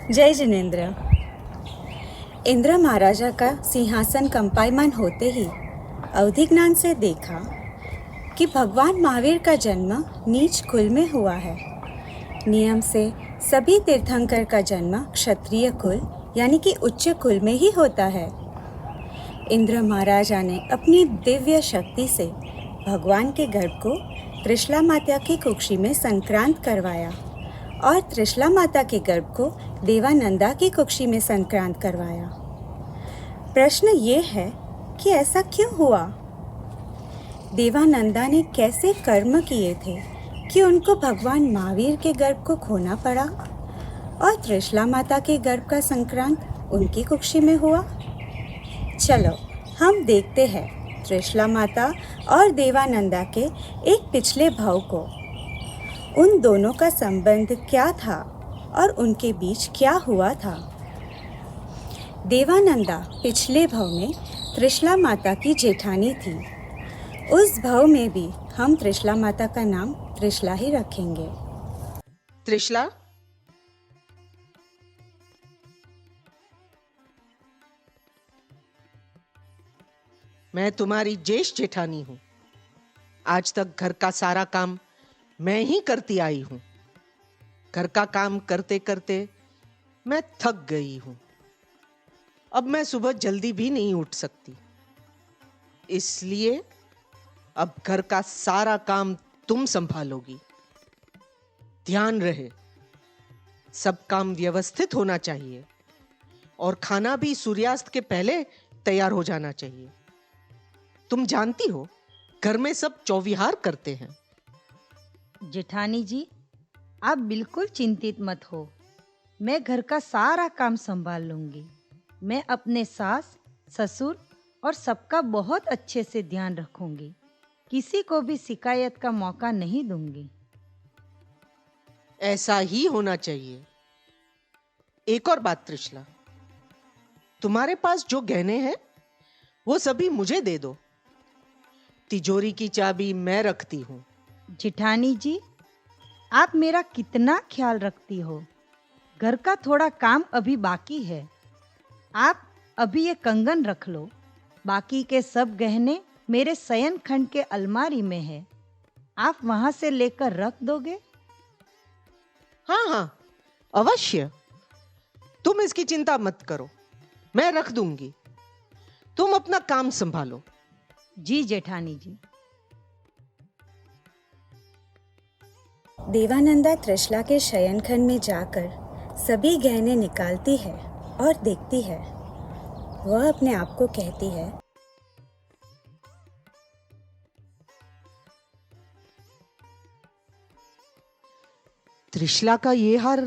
जय जिनेन्द्र। इंद्र महाराजा का सिंहासन कंपायमान होते ही अवधिज्ञान से देखा कि भगवान महावीर का जन्म नीच कुल में हुआ है। नियम से सभी तीर्थंकर का जन्म क्षत्रिय कुल यानी कि उच्च कुल में ही होता है। इंद्र महाराजा ने अपनी दिव्य शक्ति से भगवान के गर्भ को त्रिशला माता की कुक्षी में संक्रांत करवाया और त्रिशला माता के गर्भ को देवानंदा की कुक्षी में संक्रांत करवाया। प्रश्न ये है कि ऐसा क्यों हुआ? देवानंदा ने कैसे कर्म किए थे कि उनको भगवान महावीर के गर्भ को खोना पड़ा और त्रिशला माता के गर्भ का संक्रांत उनकी कुक्षी में हुआ? चलो हम देखते हैं त्रिशला माता और देवानंदा के एक पिछले भव को। उन दोनों का संबंध क्या था और उनके बीच क्या हुआ था। देवानंदा पिछले भव में त्रिशला माता की जेठानी थी। उस भव में भी हम त्रिशला माता का नाम त्रिशला ही रखेंगे। त्रिशला, मैं तुम्हारी ज्येष्ठ जेठानी हूं। आज तक घर का सारा काम मैं ही करती आई हूं। घर का काम करते करते मैं थक गई हूं। अब मैं सुबह जल्दी भी नहीं उठ सकती, इसलिए अब घर का सारा काम तुम संभालोगी। ध्यान रहे, सब काम व्यवस्थित होना चाहिए और खाना भी सूर्यास्त के पहले तैयार हो जाना चाहिए। तुम जानती हो, घर में सब चौविहार करते हैं। जेठानी जी, आप बिल्कुल चिंतित मत हो। मैं घर का सारा काम संभाल लूंगी। मैं अपने सास, ससुर और सबका बहुत अच्छे से ध्यान रखूंगी। किसी को भी शिकायत का मौका नहीं दूंगी। ऐसा ही होना चाहिए। एक और बात त्रिशला, तुम्हारे पास जो गहने हैं वो सभी मुझे दे दो। तिजोरी की चाबी मैं रखती हूं। जेठानी जी, आप मेरा कितना ख्याल रखती हो। घर का थोड़ा काम अभी बाकी है। आप अभी ये कंगन रख लो। बाकी के सब गहने मेरे शयन खंड के अलमारी में है। आप वहां से लेकर रख दोगे? हाँ हाँ, अवश्य। तुम इसकी चिंता मत करो, मैं रख दूंगी। तुम अपना काम संभालो। जी जेठानी जी। देवानंदा त्रिशला के शयनखंड में जाकर सभी गहने निकालती है और देखती है। वह अपने आप को कहती है, त्रिशला का ये हार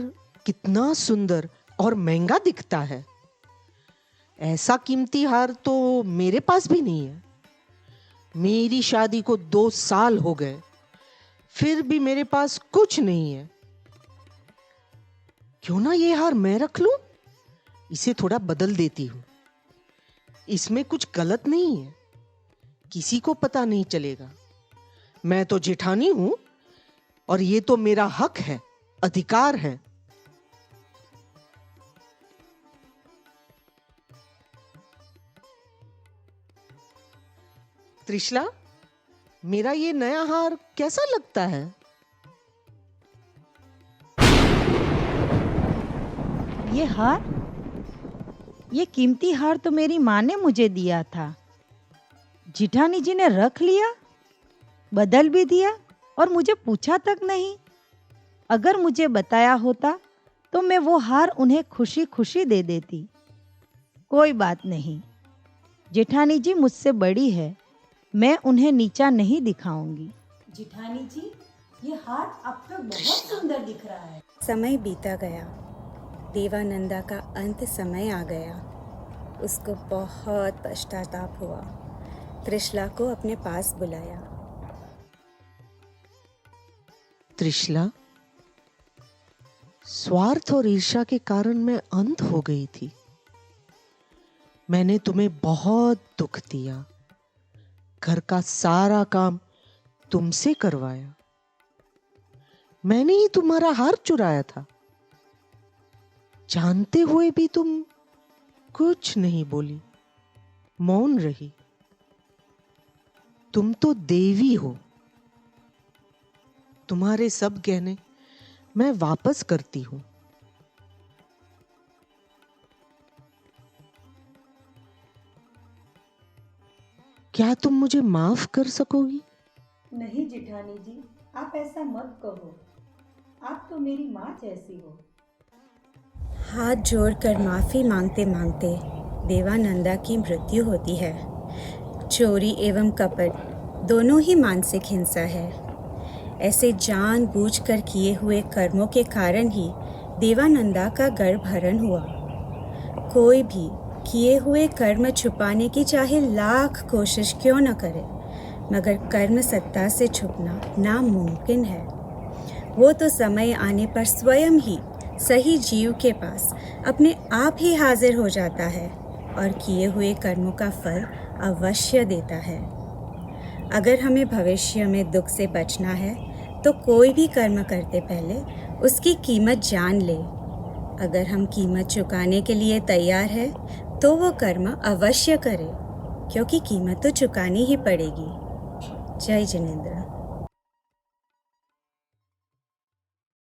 कितना सुंदर और महंगा दिखता है। ऐसा कीमती हार तो मेरे पास भी नहीं है। मेरी शादी को 2 साल हो गए, फिर भी मेरे पास कुछ नहीं है। क्यों ना ये हार मैं रख लूं? इसे थोड़ा बदल देती हूं। इसमें कुछ गलत नहीं है, किसी को पता नहीं चलेगा। मैं तो जेठानी हूं और ये तो मेरा हक है, अधिकार है। त्रिशला, मेरा ये नया हार कैसा लगता है? ये हार, ये कीमती हार तो मेरी माँ ने मुझे दिया था। जेठानी जी ने रख लिया, बदल भी दिया और मुझे पूछा तक नहीं। अगर मुझे बताया होता तो मैं वो हार उन्हें खुशी खुशी दे देती। कोई बात नहीं, जेठानी जी मुझसे बड़ी है, मैं उन्हें नीचा नहीं दिखाऊंगी। जेठानी जी, ये हार अब तक बहुत सुंदर दिख रहा है। समय बीता गया। देवानंदा का अंत समय आ गया। उसको बहुत पश्चाताप हुआ। त्रिशला को अपने पास बुलाया। त्रिशला, स्वार्थ और ईर्ष्या के कारण मैं अंत हो गई थी। मैंने तुम्हें बहुत दुख दिया। घर का सारा काम तुमसे करवाया। मैंने ही तुम्हारा हार चुराया था। जानते हुए भी तुम कुछ नहीं बोली, मौन रही। तुम तो देवी हो। तुम्हारे सब गहने मैं वापस करती हूं। क्या तुम मुझे माफ कर सकोगी? नहीं जिठानी जी, आप ऐसा मत कहो। आप तो मेरी माँ जैसी हो। हाथ जोड़कर माफ़ी मांगते मांगते देवानंदा की मृत्यु होती है। चोरी एवं कपट दोनों ही मानसिक हिंसा है। ऐसे जानबूझकर किए हुए कर्मों के कारण ही देवानंदा का गर्भहरण हुआ। कोई भी किए हुए कर्म छुपाने की चाहे लाख कोशिश क्यों न करे, मगर कर्म सत्ता से छुपना नामुमकिन है। वो तो समय आने पर स्वयं ही सही जीव के पास अपने आप ही हाजिर हो जाता है और किए हुए कर्मों का फल अवश्य देता है। अगर हमें भविष्य में दुख से बचना है तो कोई भी कर्म करते पहले उसकी कीमत जान ले। अगर हम कीमत चुकाने के लिए तैयार है तो वो कर्म अवश्य करें, क्योंकि कीमत तो चुकानी ही पड़ेगी। जय जिनेंद्र।